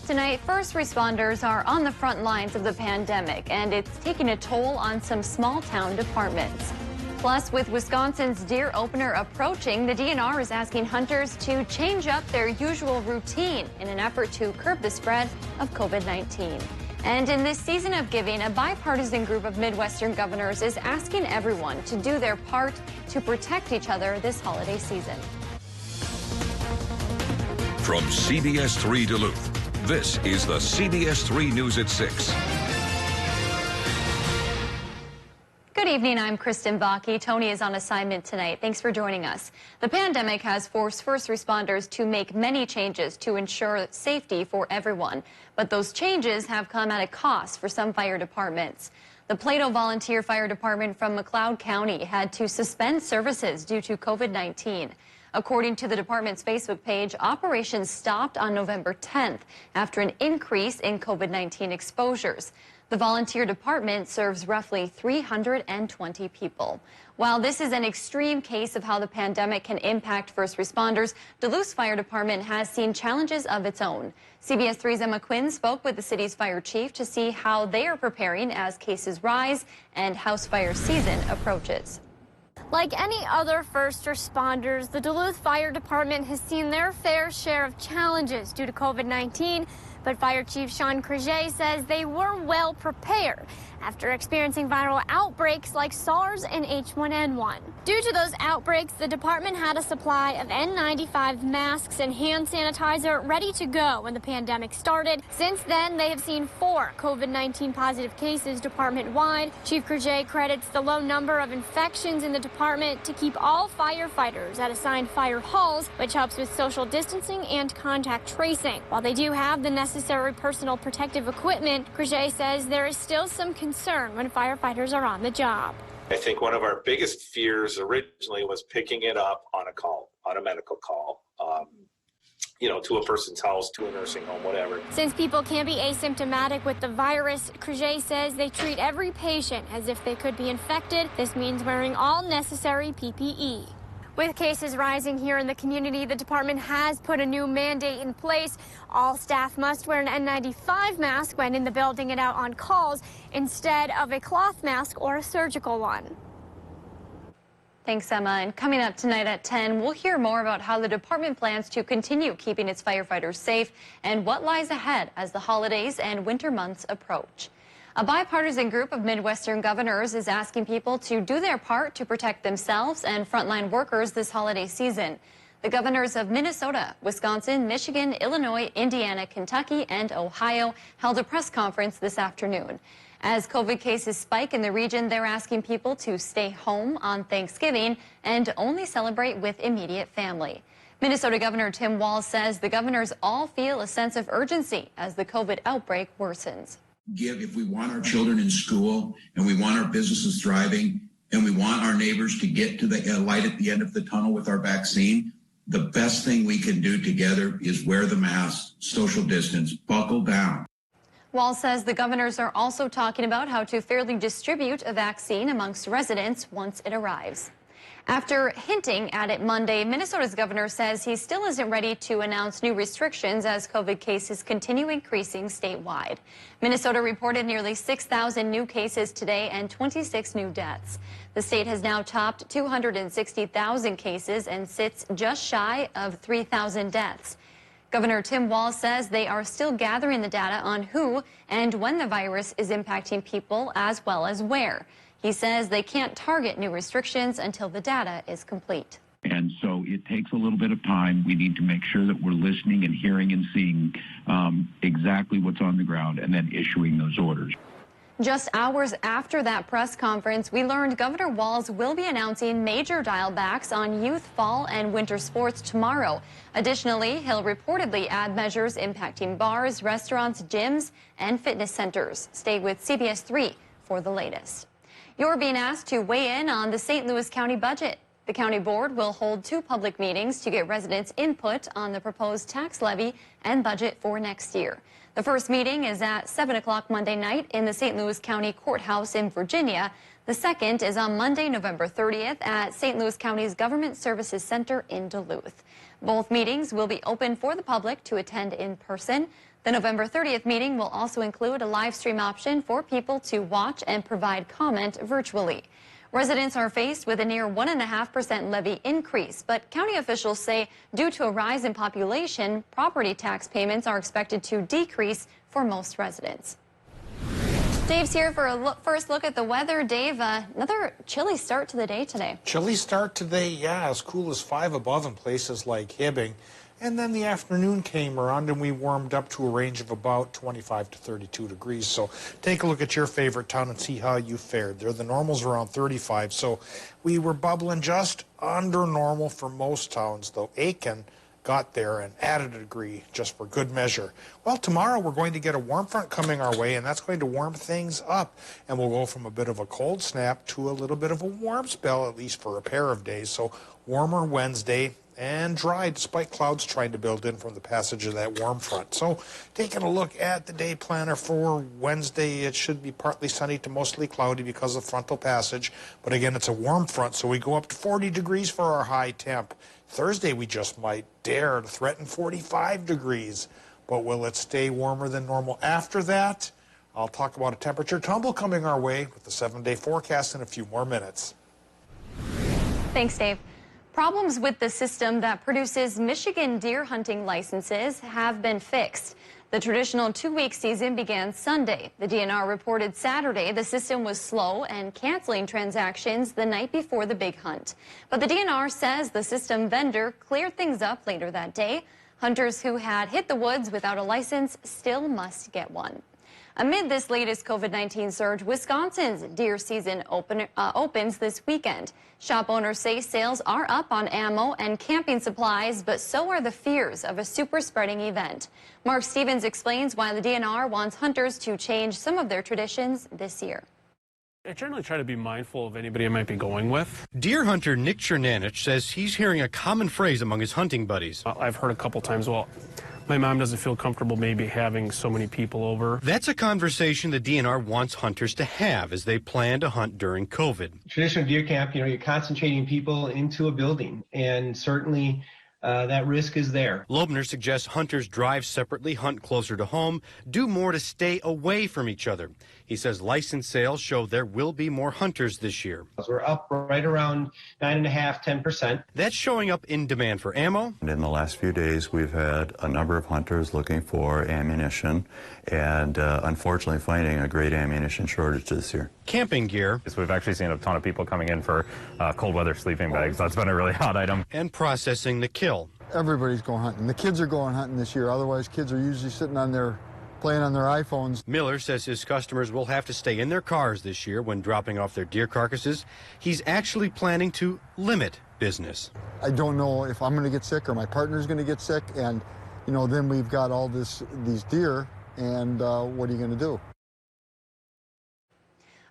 Tonight, first responders are on the front lines of the pandemic, and it's taking a toll on some small-town departments. Plus, with Wisconsin's deer opener approaching, the DNR is asking hunters to change up their usual routine in an effort to curb the spread of COVID-19. And in this season of giving, a bipartisan group of Midwestern governors is asking everyone to do their part to protect each other this holiday season. From CBS3 Duluth, this is the CBS3 News at 6. Good evening, I'm Kristen Baki. Tony is on assignment tonight. Thanks for joining us. The pandemic has forced first responders to make many changes to ensure safety for everyone. But those changes have come at a cost for some fire departments. The Plato Volunteer Fire Department from McLeod County had to suspend services due to COVID-19. According to the department's Facebook page, operations stopped on November 10th after an increase in COVID-19 exposures. The volunteer department serves roughly 320 people. While this is an extreme case of how the pandemic can impact first responders, Duluth's fire department has seen challenges of its own. CBS 3's Emma Quinn spoke with the city's fire chief to see how they are preparing as cases rise and house fire season approaches. Like any other first responders, the Duluth Fire Department has seen their fair share of challenges due to COVID-19, but Fire Chief Sean Creuset says they were well prepared after experiencing viral outbreaks like SARS and H1N1. Due to those outbreaks, the department had a supply of N95 masks and hand sanitizer ready to go when the pandemic started. Since then, they have seen 4 COVID-19 positive cases department-wide. Chief Creuset credits the low number of infections in the department to keep all firefighters at assigned fire halls, which helps with social distancing and contact tracing. While they do have the necessary personal protective equipment, Creuset says there is still some concern when firefighters are on the job. I think one of our biggest fears originally was picking it up on a call, on a medical call, to a person's house, to a nursing home, whatever. Since people can be asymptomatic with the virus, Creuset says they treat every patient as if they could be infected. This means wearing all necessary PPE. With cases rising here in the community, the department has put a new mandate in place. All staff must wear an N95 mask when in the building and out on calls instead of a cloth mask or a surgical one. Thanks, Emma. And coming up tonight at 10, we'll hear more about how the department plans to continue keeping its firefighters safe and what lies ahead as the holidays and winter months approach. A bipartisan group of Midwestern governors is asking people to do their part to protect themselves and frontline workers this holiday season. The governors of Minnesota, Wisconsin, Michigan, Illinois, Indiana, Kentucky, and Ohio held a press conference this afternoon. As COVID cases spike in the region, they're asking people to stay home on Thanksgiving and only celebrate with immediate family. Minnesota Governor Tim Walz says the governors all feel a sense of urgency as the COVID outbreak worsens. If we want our children in school and we want our businesses thriving and we want our neighbors to get to the light at the end of the tunnel with our vaccine, the best thing we can do together is wear the mask, social distance, buckle down. Walz says the governors are also talking about how to fairly distribute a vaccine amongst residents once it arrives. After hinting at it Monday, Minnesota's governor says he still isn't ready to announce new restrictions as COVID cases continue increasing statewide. Minnesota reported nearly 6,000 new cases today and 26 new deaths. The state has now topped 260,000 cases and sits just shy of 3,000 deaths. Governor Tim Walz says they are still gathering the data on who and when the virus is impacting people as well as where. He says they can't target new restrictions until the data is complete. And so it takes a little bit of time. We need to make sure that we're listening and hearing and seeing exactly what's on the ground and then issuing those orders. Just hours after that press conference, we learned Governor Walz will be announcing major dial-backs on youth fall and winter sports tomorrow. Additionally, he'll reportedly add measures impacting bars, restaurants, gyms, and fitness centers. Stay with CBS 3 for the latest. You're being asked to weigh in on the St. Louis County budget. The county board will hold 2 public meetings to get residents' input on the proposed tax levy and budget for next year. The first meeting is at 7 o'clock Monday night in the St. Louis County Courthouse in Virginia. The second is on Monday, November 30th at St. Louis County's Government Services Center in Duluth. Both meetings will be open for the public to attend in person. The November 30th meeting will also include a live stream option for people to watch and provide comment virtually. Residents are faced with a near 1.5% levy increase, but county officials say due to a rise in population, property tax payments are expected to decrease for most residents. Dave's here for a first look at the weather. Dave, another chilly start to the day today. Chilly start today, yeah, as cool as 5 above in places like Hibbing. And then the afternoon came around and we warmed up to a range of about 25 to 32 degrees. So take a look at your favorite town and see how you fared. There, the normal's around 35, so we were bubbling just under normal for most towns, though Aiken got there and added a degree just for good measure. Well, tomorrow we're going to get a warm front coming our way, and that's going to warm things up. And we'll go from a bit of a cold snap to a little bit of a warm spell, at least for a pair of days. So warmer Wednesday and dry despite clouds trying to build in from the passage of that warm front. So taking a look at the day planner for Wednesday, it should be partly sunny to mostly cloudy because of frontal passage. But again, it's a warm front, so we go up to 40 degrees for our high temp. Thursday, we just might dare to threaten 45 degrees. But will it stay warmer than normal after that? I'll talk about a temperature tumble coming our way with the 7-day forecast in a few more minutes. Thanks, Dave. Problems with the system that produces Michigan deer hunting licenses have been fixed. The traditional 2-week season began Sunday. The DNR reported Saturday the system was slow and canceling transactions the night before the big hunt. But the DNR says the system vendor cleared things up later that day. Hunters who had hit the woods without a license still must get one. Amid this latest COVID-19 surge, Wisconsin's deer season opens this weekend. Shop owners say sales are up on ammo and camping supplies, but so are the fears of a super spreading event. Mark Stevens explains why the DNR wants hunters to change some of their traditions this year. I generally try to be mindful of anybody I might be going with. Deer hunter Nick Chernanich says he's hearing a common phrase among his hunting buddies. I've heard a couple times, well, my mom doesn't feel comfortable maybe having so many people over. That's a conversation the DNR wants hunters to have as they plan to hunt during COVID. Traditional deer camp, you're concentrating people into a building, and certainly that risk is there. Loebner suggests hunters drive separately, hunt closer to home, do more to stay away from each other. He says license sales show there will be more hunters this year. We're up right around 9.5%, 10%. That's showing up in demand for ammo. And in the last few days, we've had a number of hunters looking for ammunition and unfortunately finding a great ammunition shortage this year. Camping gear. So we've actually seen a ton of people coming in for cold weather sleeping bags. That's been a really hot item. And processing the kill. Everybody's going hunting. The kids are going hunting this year. Otherwise, kids are usually sitting on their playing on their iPhones. Miller says his customers will have to stay in their cars this year when dropping off their deer carcasses. He's actually planning to limit business. I don't know if I'm going to get sick or my partner's going to get sick, and then we've got all these deer, and what are you going to do?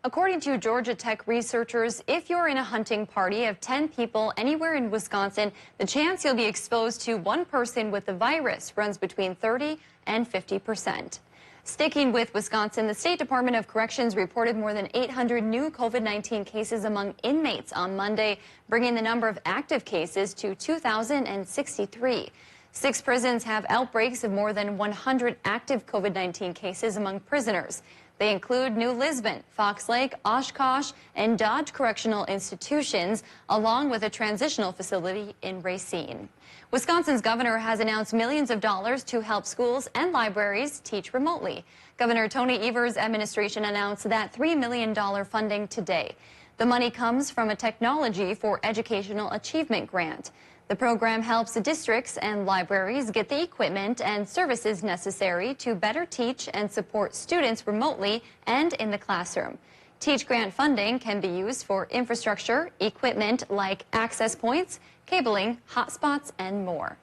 According to Georgia Tech researchers, if you're in a hunting party of 10 people anywhere in Wisconsin, the chance you'll be exposed to one person with the virus runs between 30 and 50%. Sticking with Wisconsin, the State Department of Corrections reported more than 800 new COVID-19 cases among inmates on Monday, bringing the number of active cases to 2,063. 6 prisons have outbreaks of more than 100 active COVID-19 cases among prisoners. They include New Lisbon, Fox Lake, Oshkosh, and Dodge Correctional Institutions, along with a transitional facility in Racine. Wisconsin's governor has announced millions of dollars to help schools and libraries teach remotely. Governor Tony Evers' administration announced that $3 million funding today. The money comes from a Technology for Educational Achievement grant. The program helps districts and libraries get the equipment and services necessary to better teach and support students remotely and in the classroom. Teach grant funding can be used for infrastructure, equipment like access points, cabling, hotspots, and more.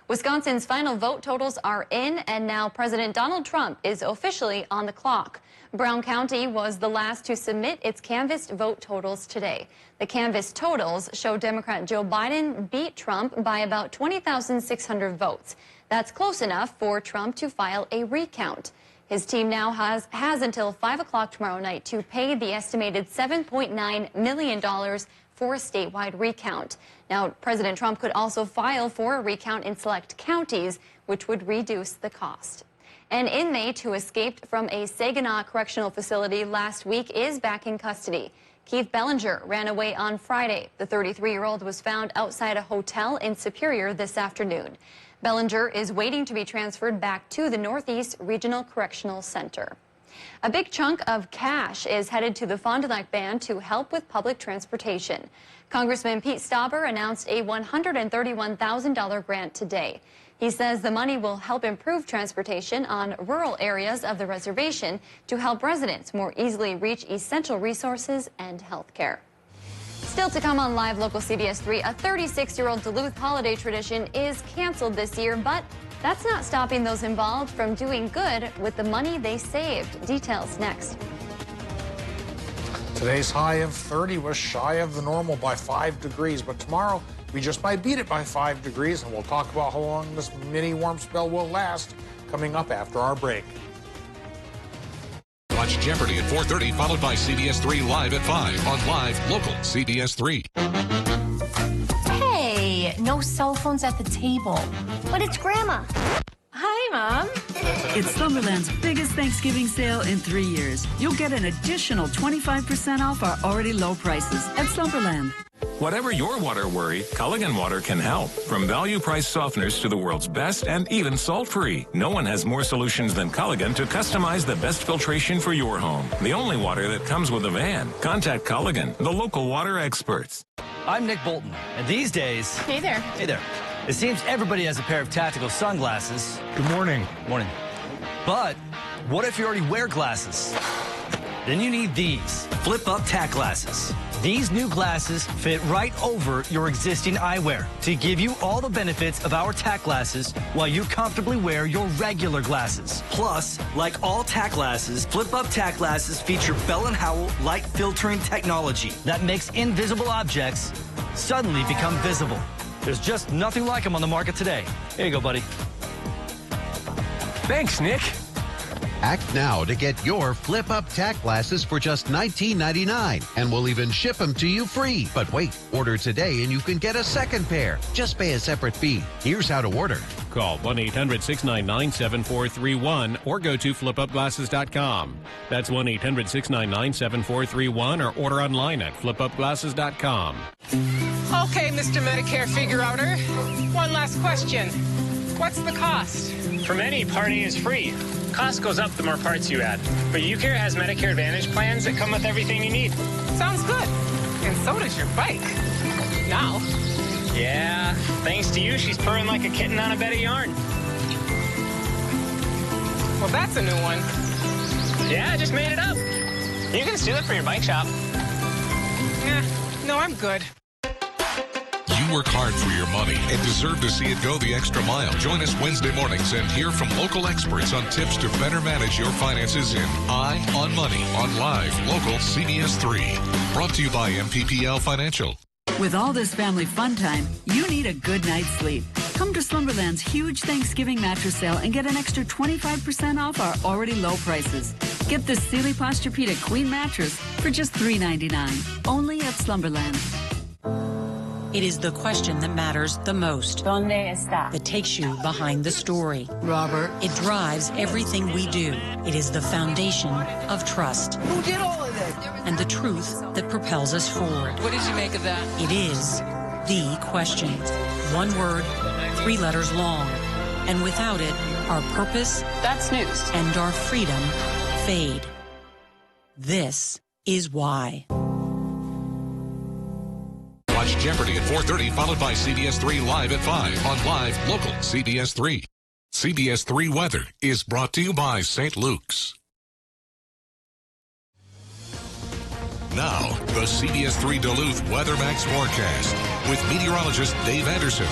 Wisconsin's final vote totals are in, and now President Donald Trump is officially on the clock. Brown County was the last to submit its canvassed vote totals today. The canvassed totals show Democrat Joe Biden beat Trump by about 20,600 votes. That's close enough for Trump to file a recount. His team now has until 5 o'clock tomorrow night to pay the estimated $7.9 million for a statewide recount. Now, President Trump could also file for a recount in select counties, which would reduce the cost. An inmate who escaped from a Saginaw correctional facility last week is back in custody. Keith Bellinger ran away on Friday. The 33-year-old was found outside a hotel in Superior this afternoon. Bellinger is waiting to be transferred back to the Northeast Regional Correctional Center. A big chunk of cash is headed to the Fond du Lac Band to help with public transportation. Congressman Pete Stauber announced a $131,000 grant today. He says the money will help improve transportation on rural areas of the reservation to help residents more easily reach essential resources and health care. Still to come on Live Local CBS 3, a 36-year-old Duluth holiday tradition is canceled this year, but that's not stopping those involved from doing good with the money they saved. Details next. Today's high of 30 was shy of the normal by 5 degrees, but tomorrow we just might beat it by 5 degrees, and we'll talk about how long this mini warm spell will last coming up after our break. Watch Jeopardy at 4:30, followed by CBS 3 Live at 5 on Live Local CBS 3. Hey, no cell phones at the table. But it's Grandma. Hi, Mom. It's Slumberland's biggest Thanksgiving sale in 3 years. You'll get an additional 25% off our already low prices at Slumberland. Whatever your water worry, Culligan Water can help. From value-priced softeners to the world's best and even salt-free. No one has more solutions than Culligan to customize the best filtration for your home. The only water that comes with a van. Contact Culligan, the local water experts. I'm Nick Bolton, and these days... Hey there. Hey there. It seems everybody has a pair of tactical sunglasses. Good morning. Morning. But what if you already wear glasses? Then you need these flip-up tack glasses. These new glasses fit right over your existing eyewear to give you all the benefits of our tack glasses while you comfortably wear your regular glasses. Plus, like all tack glasses, flip-up tack glasses feature Bell & Howell light filtering technology that makes invisible objects suddenly become visible. There's just nothing like them on the market today. Here you go, buddy. Thanks, Nick. Act now to get your flip-up tack glasses for just $19.99, and we'll even ship them to you free. But wait, order today and you can get a second pair. Just pay a separate fee. Here's how to order. Call 1-800-699-7431 or go to flipupglasses.com. That's 1-800-699-7431 or order online at flipupglasses.com. Okay, Mr. Medicare figure-outer. One last question. What's the cost? For many, Part A is free. Cost goes up the more parts you add. But UCare has Medicare Advantage plans that come with everything you need. Sounds good. And so does your bike. Now. Yeah, thanks to you, she's purring like a kitten on a bed of yarn. Well, that's a new one. Yeah, I just made it up. You can steal it for your bike shop. Yeah, no, I'm good. You work hard for your money and deserve to see it go the extra mile. Join us Wednesday mornings and hear from local experts on tips to better manage your finances in Eye on Money on Live Local CBS 3. Brought to you by MPPL Financial. With all this family fun time, you need a good night's sleep. Come to Slumberland's huge Thanksgiving mattress sale and get an extra 25% off our already low prices. Get the Sealy Posturepedic Queen mattress for just $3.99. Only at Slumberland. It is the question that matters the most. ¿Dónde está? That takes you behind the story. Robert. It drives everything we do. It is the foundation of trust. Who did all of this? And the truth that propels us forward. What did you make of that? It is the question. One word, 3 letters long. And without it, our purpose, That's news. and our freedom fade. This is why. Watch Jeopardy at 4:30, followed by CBS 3 Live at 5 on Live Local CBS 3. CBS 3 Weather is brought to you by St. Luke's. Now, the CBS 3 Duluth Weather Max forecast with meteorologist Dave Anderson.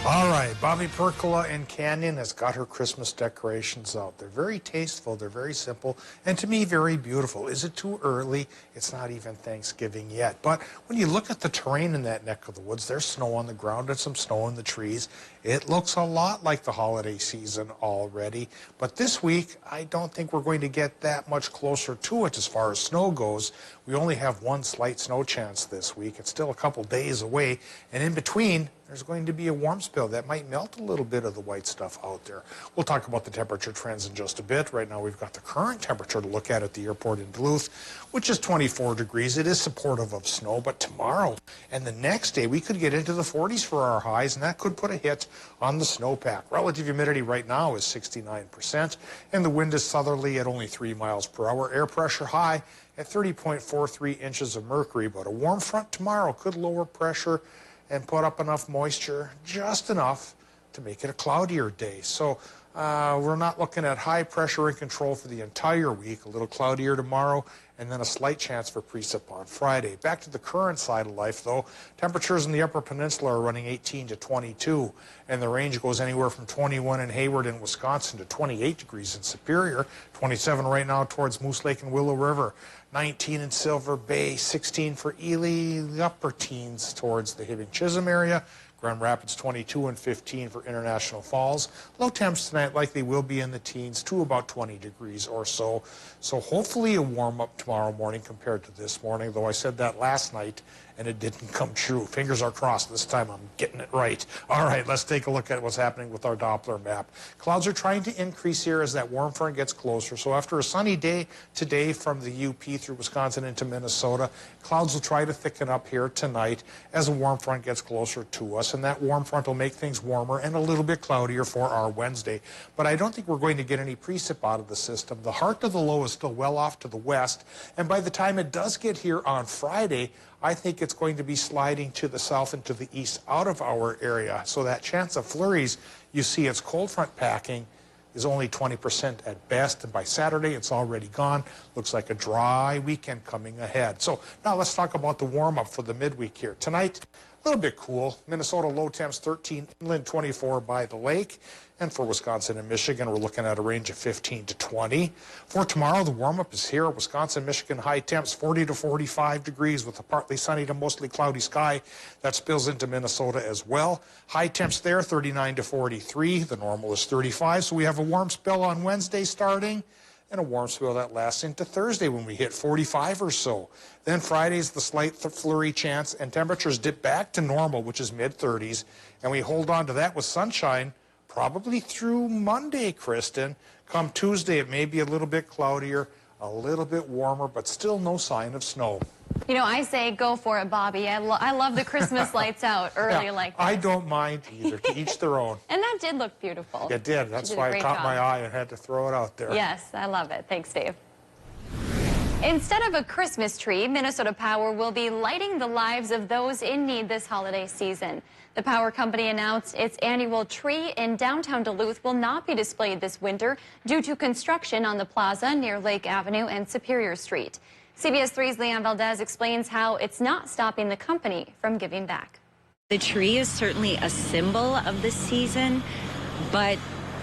All right, Bobby Percola in Canyon has got her Christmas decorations out. They're very tasteful, they're very simple, and to me, very beautiful. Is it too early? It's not even Thanksgiving yet. But when you look at the terrain in that neck of the woods, there's snow on the ground and some snow in the trees. It looks a lot like the holiday season already, but this week I don't think we're going to get that much closer to it as far as snow goes. We only have one slight snow chance this week. It's still a couple days away, and in between there's going to be a warm spell that might melt a little bit of the white stuff out there. We'll talk about the temperature trends in just a bit. Right now we've got the current temperature to look at the airport in Duluth, which is 24 degrees. It is supportive of snow, but tomorrow and the next day we could get into the 40s for our highs, and that could put a hit on the snowpack. Relative humidity right now is 69%, and the wind is southerly at only 3 miles per hour. Air pressure high at 30.43 inches of mercury, but a warm front tomorrow could lower pressure and put up enough moisture, just enough to make it a cloudier day. So we're not looking at high pressure in control for the entire week. A little cloudier tomorrow, and then a slight chance for precip on Friday. Back to the current side of life, though. Temperatures in the Upper Peninsula are running 18 to 22, and the range goes anywhere from 21 in Hayward and Wisconsin to 28 degrees in Superior, 27 right now towards Moose Lake and Willow River, 19 in Silver Bay, 16 for Ely, the upper teens towards the Hibbing-Chisholm area. Grand Rapids 22 and 15 for International Falls. Low temps tonight likely will be in the teens to about 20 degrees or so. So hopefully a warm up tomorrow morning compared to this morning, though I said that last night and it didn't come true. Fingers are crossed this time I'm getting it right. All right, let's take a look at what's happening with our Doppler map. Clouds are trying to increase here as that warm front gets closer. So after a sunny day today from the UP through Wisconsin into Minnesota, clouds will try to thicken up here tonight as a warm front gets closer to us, and that warm front will make things warmer and a little bit cloudier for our Wednesday. But I don't think we're going to get any precip out of the system. The heart of the low is still well off to the west, and by the time it does get here on Friday, I think it's going to be sliding to the south and to the east out of our area. So that chance of flurries, you see it's cold front packing, is only 20% at best, and by Saturday it's already gone. Looks like a dry weekend coming ahead. So now let's talk about the warm-up for the midweek here. Tonight, a little bit cool. Minnesota low temps 13, inland 24 by the lake. And for Wisconsin and Michigan, we're looking at a range of 15 to 20. For tomorrow, the warm-up is here. Wisconsin, Michigan, high temps 40 to 45 degrees with a partly sunny to mostly cloudy sky. That spills into Minnesota as well. High temps there, 39 to 43. The normal is 35. So we have a warm spell on Wednesday starting, and a warm spell that lasts into Thursday when we hit 45 or so. Then Friday's the slight flurry chance, and temperatures dip back to normal, which is mid-30s. And we hold on to that with sunshine probably through Monday, Kristen. Come Tuesday, it may be a little bit cloudier, a little bit warmer, but still no sign of snow. You know, I say go for it, Bobby. I love the Christmas lights out early like that. I don't mind either. To each their own. And that did look beautiful. It did. That's why it caught my eye and had to throw it out there. Yes, I love it. Thanks, Dave. Instead of a Christmas tree, Minnesota Power will be lighting the lives of those in need this holiday season. The power company announced its annual tree in downtown Duluth will not be displayed this winter due to construction on the plaza near Lake Avenue and Superior Street. CBS 3's Leanne Valdez explains how it's not stopping the company from giving back. The tree is certainly a symbol of the season, but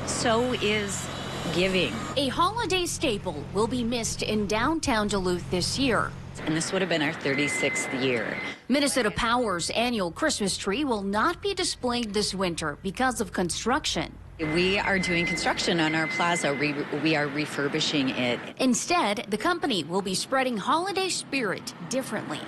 so is giving. A holiday staple will be missed in downtown Duluth this year. And this would have been our 36th year. Minnesota Power's annual Christmas tree will not be displayed this winter because of construction. We are doing construction on our plaza. We are refurbishing it. Instead, the company will be spreading holiday spirit differently.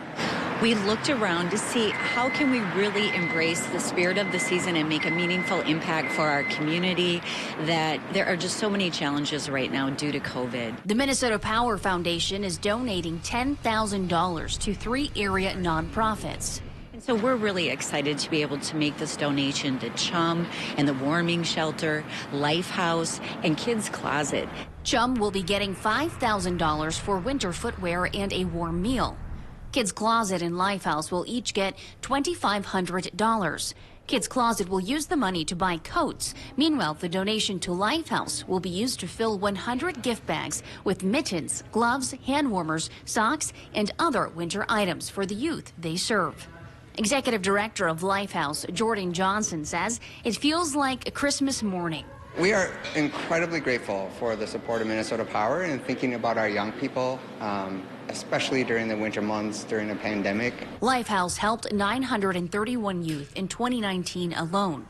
We looked around to see how can we really embrace the spirit of the season and make a meaningful impact for our community, that there are just so many challenges right now due to COVID. The Minnesota Power Foundation is donating $10,000 to 3 area nonprofits. And so we're really excited to be able to make this donation to Chum and the Warming Shelter, Lifehouse, and Kids Closet. Chum will be getting $5,000 for winter footwear and a warm meal. Kids Closet and Lifehouse will each get $2,500. Kids Closet will use the money to buy coats. Meanwhile, the donation to Lifehouse will be used to fill 100 gift bags with mittens, gloves, hand warmers, socks, and other winter items for the youth they serve. Executive Director of Lifehouse, Jordan Johnson, says it feels like a Christmas morning. We are incredibly grateful for the support of Minnesota Power and thinking about our young people, especially during the winter months during a pandemic. Lifehouse helped 931 youth in 2019 alone.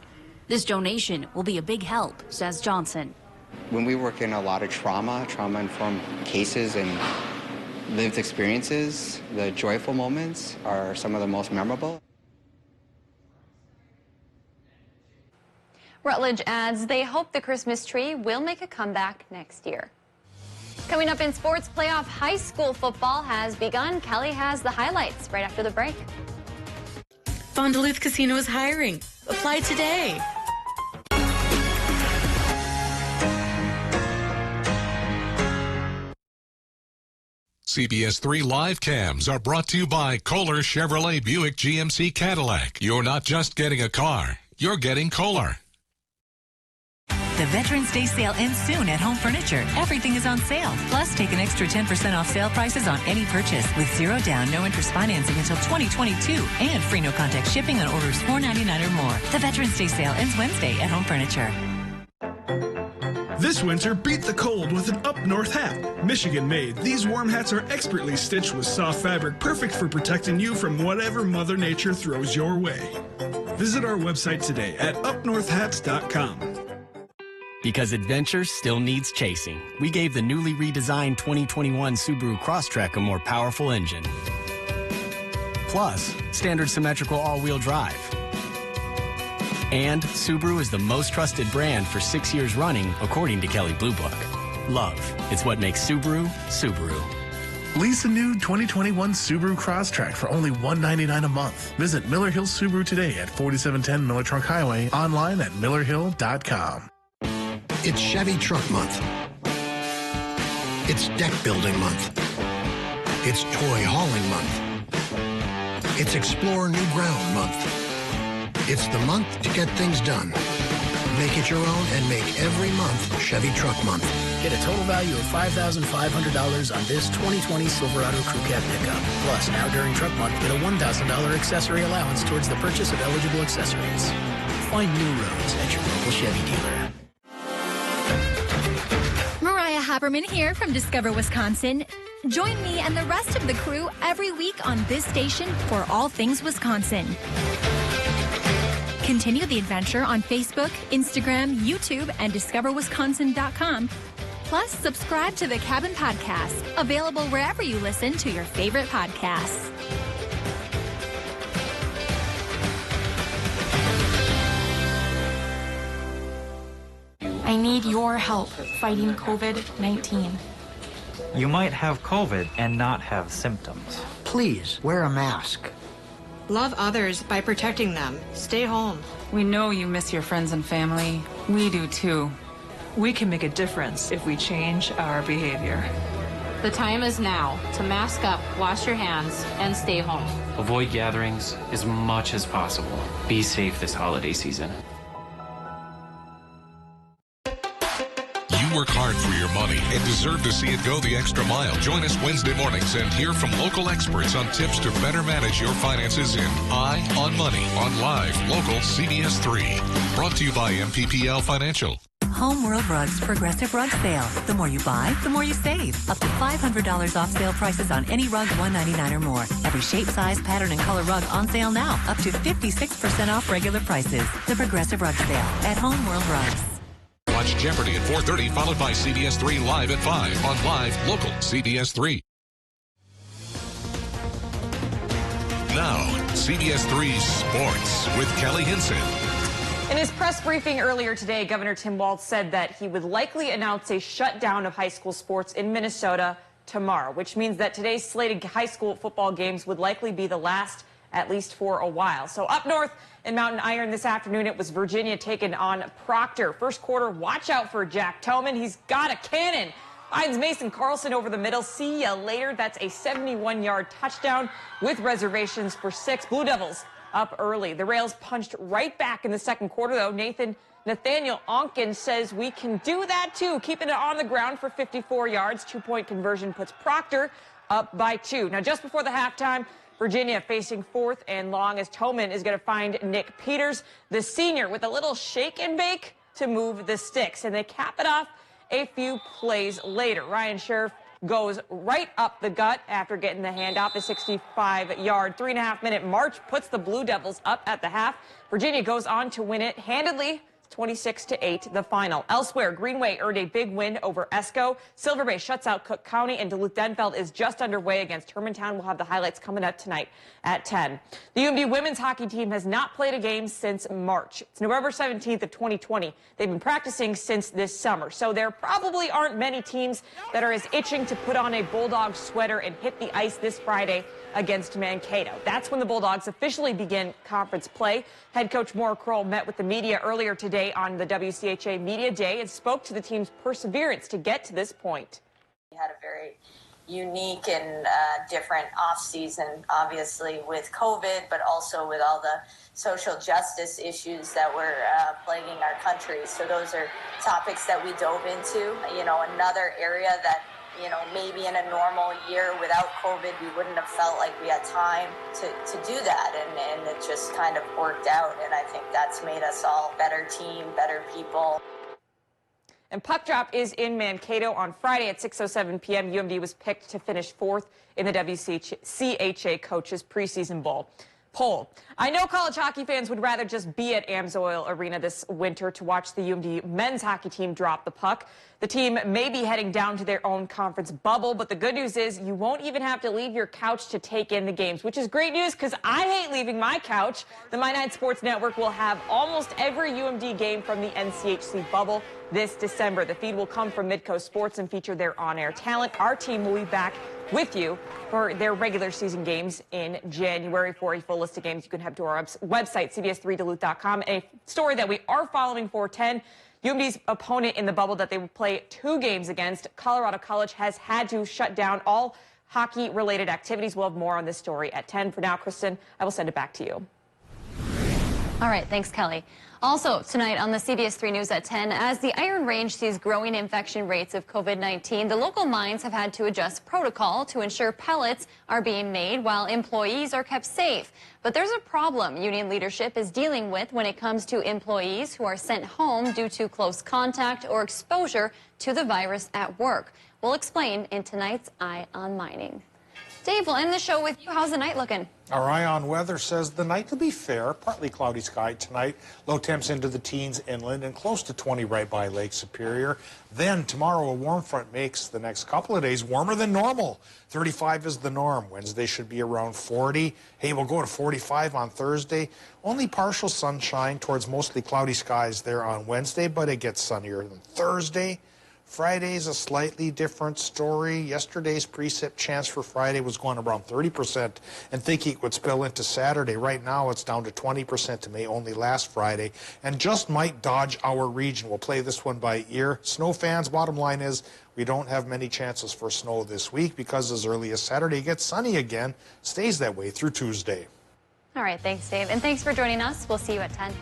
This donation will be a big help, says Johnson. When we work in a lot of trauma-informed cases and lived experiences, the joyful moments are some of the most memorable. Rutledge adds they hope the Christmas tree will make a comeback next year. Coming up in sports, playoff high school football has begun. Kelly has the highlights right after the break. Fond du Luth Casino is hiring. Apply today. CBS3 live cams are brought to you by Kohler Chevrolet Buick GMC Cadillac. You're not just getting a car, you're getting Kohler. The Veterans Day sale ends soon at Home Furniture. Everything is on sale. Plus, take an extra 10% off sale prices on any purchase with 0 down, no interest financing until 2022 and free no contact shipping on orders $4.99 or more. The Veterans Day sale ends Wednesday at Home Furniture. This winter, beat the cold with an Up North hat. Michigan made, these warm hats are expertly stitched with soft fabric, perfect for protecting you from whatever Mother Nature throws your way. Visit our website today at upnorthhats.com. Because adventure still needs chasing, we gave the newly redesigned 2021 Subaru Crosstrek a more powerful engine. Plus, standard symmetrical all-wheel drive. And Subaru is the most trusted brand for 6 years running, according to Kelley Blue Book. Love, it's what makes Subaru, Subaru. Lease a new 2021 Subaru Crosstrek for only $199 a month. Visit Miller Hill Subaru today at 4710 Miller Truck Highway, online at millerhill.com. It's Chevy Truck Month. It's Deck Building Month. It's Toy Hauling Month. It's Explore New Ground Month. It's the month to get things done. Make it your own and make every month Chevy Truck Month. Get a total value of $5,500 on this 2020 Silverado Crew Cab pickup. Plus, now during Truck Month, get a $1,000 accessory allowance towards the purchase of eligible accessories. Find new roads at your local Chevy dealer. Mariah Haberman here from Discover Wisconsin. Join me and the rest of the crew every week on this station for all things Wisconsin. Continue the adventure on Facebook, Instagram, YouTube, and discoverwisconsin.com. Plus, subscribe to the Cabin Podcast, available wherever you listen to your favorite podcasts. I need your help fighting COVID-19. You might have COVID and not have symptoms. Please wear a mask. Love others by protecting them. Stay home. We know you miss your friends and family. We do too. We can make a difference if we change our behavior. The time is now to mask up, wash your hands, and stay home. Avoid gatherings as much as possible. Be safe this holiday season. You work hard for your money and deserve to see it go the extra mile. Join us Wednesday mornings and hear from local experts on tips to better manage your finances in Eye on Money on live, local CBS3. Brought to you by MPPL Financial. Home World Rugs Progressive Rug Sale. The more you buy, the more you save. Up to $500 off sale prices on any rug, $199 or more. Every shape, size, pattern, and color rug on sale now. Up to 56% off regular prices. The Progressive Rug Sale at Home World Rugs. Watch Jeopardy at 4:30, followed by CBS3 Live at 5 on live, local CBS3. Now, CBS3 Sports with Kelly Hinson. In his press briefing earlier today, Governor Tim Walz said that he would likely announce a shutdown of high school sports in Minnesota tomorrow, which means that today's slated high school football games would likely be the last, at least for a while. So up north in Mountain Iron this afternoon, it was Virginia taking on Proctor. First quarter, watch out for Jack Toman. He's got a cannon. Finds Mason Carlson over the middle. See ya later. That's a 71-yard touchdown with reservations for 6. Blue Devils up early. The Rails punched right back in the second quarter, though. Nathaniel Onken says we can do that, too. Keeping it on the ground for 54 yards. 2-point conversion puts Proctor up by 2. Now, just before the halftime, Virginia facing 4th and long as Toman is going to find Nick Peters, the senior, with a little shake and bake to move the sticks. And they cap it off a few plays later. Ryan Sheriff goes right up the gut after getting the handoff. The 65-yard, 3.5-minute march puts the Blue Devils up at the half. Virginia goes on to win it handedly, 26-8, the final. Elsewhere, Greenway earned a big win over Esco. Silver Bay shuts out Cook County, and Duluth-Denfeld is just underway against Hermantown. We'll have the highlights coming up tonight at 10. The UMD women's hockey team has not played a game since March. It's November 17th of 2020. They've been practicing since this summer, so there probably aren't many teams that are as itching to put on a Bulldog sweater and hit the ice this Friday against Mankato. That's when the Bulldogs officially begin conference play. Head coach Maura Kroll met with the media earlier today on the WCHA Media Day and spoke to the team's perseverance to get to this point. We had a very unique and different off-season, obviously with COVID, but also with all the social justice issues that were plaguing our country. So those are topics that we dove into. You know, another area that, you know, maybe in a normal year without COVID, we wouldn't have felt like we had time to do that. And it just kind of worked out. And I think that's made us all a better team, better people. And puck drop is in Mankato on Friday at 6:07 p.m. UMD was picked to finish 4th in the WCHA Coaches Preseason Bowl. Poll. I know college hockey fans would rather just be at Amsoil Arena this winter to watch the UMD men's hockey team drop the puck. The team may be heading down to their own conference bubble, but the good news is you won't even have to leave your couch to take in the games, which is great news because I hate leaving my couch. The My Nine Sports Network will have almost every UMD game from the NCHC bubble this December. The feed will come from Midcoast Sports and feature their on-air talent. Our team will be back with you for their regular season games in January. For a full list of games, you can head to our website, CBS3Duluth.com. A story that we are following for 10. UMD's opponent in the bubble that they will play 2 games against, Colorado College, has had to shut down all hockey-related activities. We'll have more on this story at 10. For now, Kristen, I will send it back to you. All right, thanks, Kelly. Also, tonight on the CBS3 News at 10, as the Iron Range sees growing infection rates of COVID-19, the local mines have had to adjust protocol to ensure pellets are being made while employees are kept safe. But there's a problem union leadership is dealing with when it comes to employees who are sent home due to close contact or exposure to the virus at work. We'll explain in tonight's Eye on Mining. Dave, we'll end the show with you. How's the night looking? Our Eye on Weather says the night will be fair. Partly cloudy sky tonight. Low temps into the teens inland and close to 20 right by Lake Superior. Then tomorrow a warm front makes the next couple of days warmer than normal. 35 is the norm. Wednesday should be around 40. Hey, we'll go to 45 on Thursday. Only partial sunshine towards mostly cloudy skies there on Wednesday, but it gets sunnier than Thursday. Friday's a slightly different story. Yesterday's precip chance for Friday was going around 30% and thinking it would spill into Saturday. Right now it's down to 20% to May only last Friday and just might dodge our region. We'll play this one by ear. Snow fans, bottom line is we don't have many chances for snow this week because as early as Saturday it gets sunny again. Stays that way through Tuesday. All right, thanks, Dave. And thanks for joining us. We'll see you at 10.